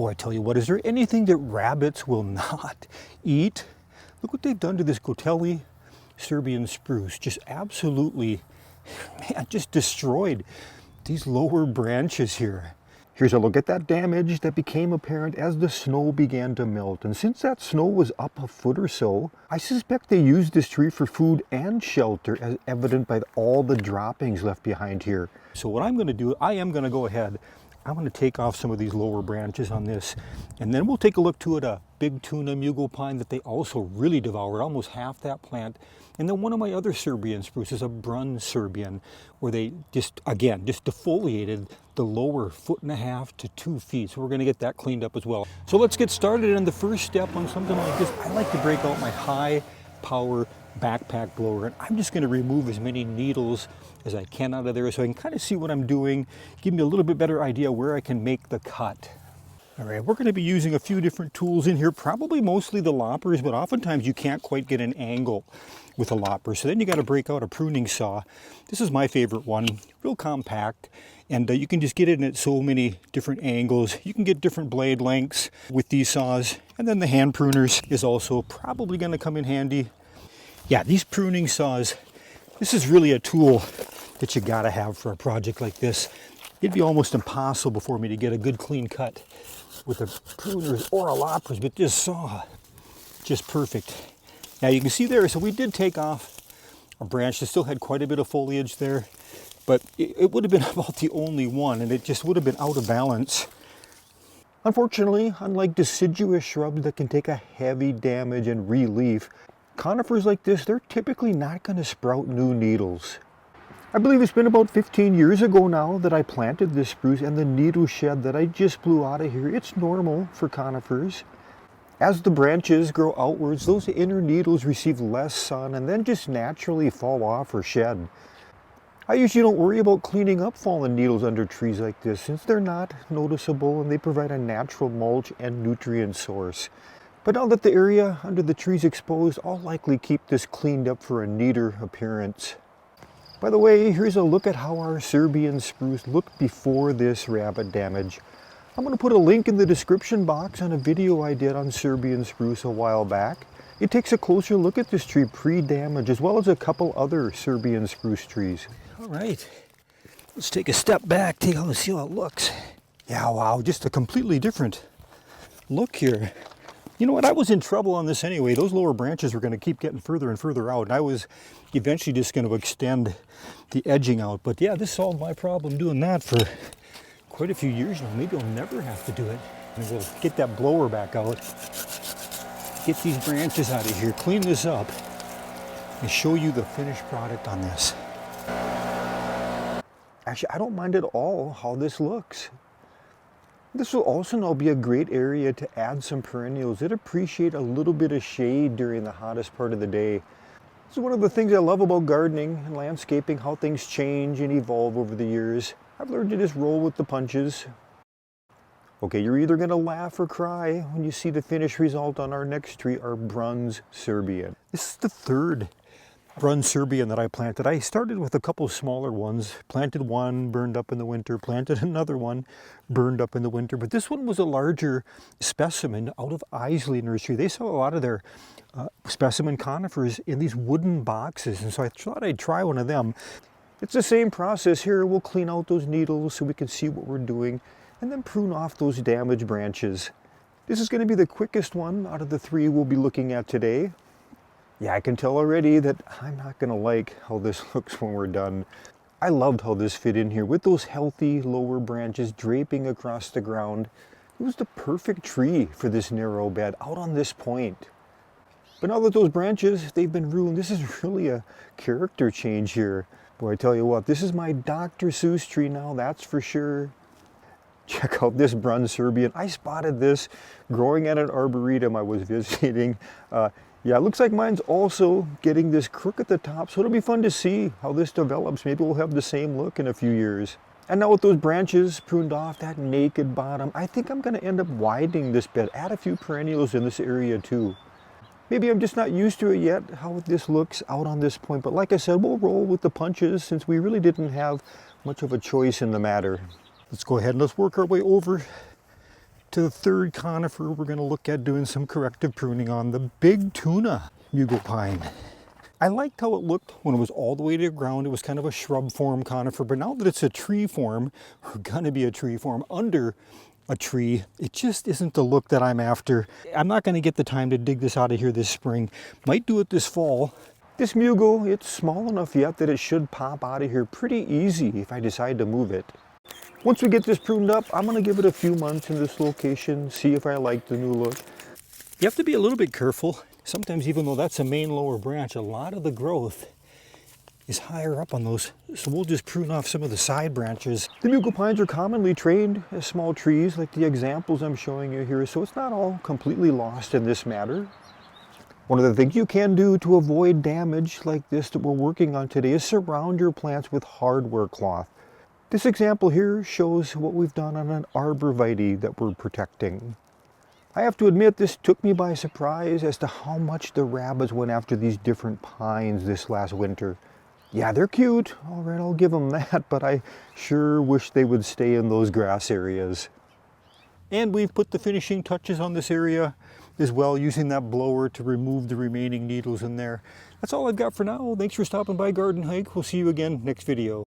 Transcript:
Boy, I tell you what, is there anything that rabbits will not eat? Look what they've done to this Gotelli Serbian spruce. Just absolutely, man, just destroyed these lower branches here. Here's a look at that damage that became apparent as the snow began to melt. And since that snow was up a foot or so, I suspect they used this tree for food and shelter, as evident by all the droppings left behind here. So what I'm going to do, I am going to go ahead. I'm going to take off some of these lower branches on this, and then we'll take a look too at a big Tuna Mug Pine that they also really devoured, almost half that plant. And then one of my other Serbian spruces, a Brun Serbian, where they just, again, just defoliated the lower 1.5 to 2 feet. So we're going to get that cleaned up as well. So let's get started. And the first step on something like this, I like to break out my high power backpack blower, and I'm just going to remove as many needles as I can out of there so I can kind of see what I'm doing, give me a little bit better idea where I can make the cut. All right, we're going to be using a few different tools in here, probably mostly the Loppers, but oftentimes you can't quite get an angle with a Lopper. So then you got to break out a pruning saw. This is my favorite one, real compact, and you can just get it in at so many different angles. You can get different blade lengths with these saws, and then the hand pruners is also probably going to come in handy. Yeah, these pruning saws, this is really a tool that you gotta have for a project like this. It'd be almost impossible for me to get a good clean cut with the pruners or a Loppers, but this saw, just perfect. Now you can see there, so we did take off a branch that still had quite a bit of foliage there, but it would have been about the only one, and it just would have been out of balance. Unfortunately, unlike deciduous shrubs that can take a heavy damage and re-leaf, conifers like this, they're typically not going to sprout new needles. I believe it's been about 15 years ago now that I planted this spruce, and the needle shed that I just blew out of here, it's normal for conifers. As the branches grow outwards, those inner needles receive less sun and then just naturally fall off or shed. I usually don't worry about cleaning up fallen needles under trees like this, since they're not noticeable and they provide a natural mulch and nutrient source. But now that the area under the trees exposed, I'll likely keep this cleaned up for a neater appearance. By the way, here's a look at how our Serbian spruce looked before this rabbit damage. I'm going to put a link in the description box on a video I did on Serbian spruce a while back. It takes a closer look at this tree pre-damage, as well as a couple other Serbian spruce trees. All right, let's take a step back, take a look, see how it looks. Yeah, wow, just a completely different look here. You know what, I was in trouble on this anyway. Those lower branches were going to keep getting further and further out, and I was eventually just going to extend the edging out. But yeah, this solved my problem doing that for quite a few years now. Maybe I'll never have to do it. And we'll get that blower back out, get these branches out of here, clean this up, and show you the finished product on this. Actually, I don't mind at all how this looks. This will also now be a great area to add some perennials that appreciate a little bit of shade during the hottest part of the day. This is one of the things I love about gardening and landscaping, how things change and evolve over the years. I've learned to just roll with the punches. Okay, you're either going to laugh or cry when you see the finished result on our next tree, our Brun Serbian. This is the third Brun Serbian that I planted. I started with a couple smaller ones, planted one, burned up in the winter, planted another one, burned up in the winter. But this one was a larger specimen out of Isley Nursery. They sell a lot of their specimen conifers in these wooden boxes, and so I thought I'd try one of them. It's the same process here. We'll clean out those needles so we can see what we're doing, and then prune off those damaged branches. This is going to be the quickest one out of the three we'll be looking at today. Yeah, I can tell already that I'm not going to like how this looks when we're done. I loved how this fit in here with those healthy lower branches draping across the ground. It was the perfect tree for this narrow bed out on this point. But now that those branches, they've been ruined, this is really a character change here. Boy, I tell you what, this is my Dr. Seuss tree now, that's for sure. Check out this Brun Serbian. I spotted this growing at an arboretum I was visiting. Yeah, it looks like mine's also getting this crook at the top, so it'll be fun to see how this develops. Maybe we'll have the same look in a few years. And now with those branches pruned off, that naked bottom, I think I'm going to end up widening this bed, add a few perennials in this area too. Maybe I'm just not used to it yet, how this looks out on this point. But like I said, we'll roll with the punches since we really didn't have much of a choice in the matter. Let's go ahead and let's work our way over to the third conifer we're going to look at doing some corrective pruning on, the big Tuna Mug Pine. I liked how it looked when it was all the way to the ground. It was kind of a shrub form conifer, but now that it's a tree form, or gonna be a tree form under a tree, it just isn't the look that I'm after. I'm not gonna get the time to dig this out of here this spring. Might do it this fall. This Mugo, it's small enough yet that it should pop out of here pretty easy if I decide to move it. Once we get this pruned up, I'm gonna give it a few months in this location, see if I like the new look. You have to be a little bit careful. Sometimes even though that's a main lower branch, a lot of the growth is higher up on those. So we'll just prune off some of the side branches. The Mugo pines are commonly trained as small trees like the examples I'm showing you here. So it's not all completely lost in this matter. One of the things you can do to avoid damage like this that we're working on today is surround your plants with hardware cloth. This example here shows what we've done on an arborvitae that we're protecting. I have to admit, this took me by surprise as to how much the rabbits went after these different pines this last winter. Yeah, they're cute, all right, I'll give them that, but I sure wish they would stay in those grass areas. And we've put the finishing touches on this area as well, using that blower to remove the remaining needles in there. That's all I've got for now. Thanks for stopping by Garden Hike. We'll see you again next video.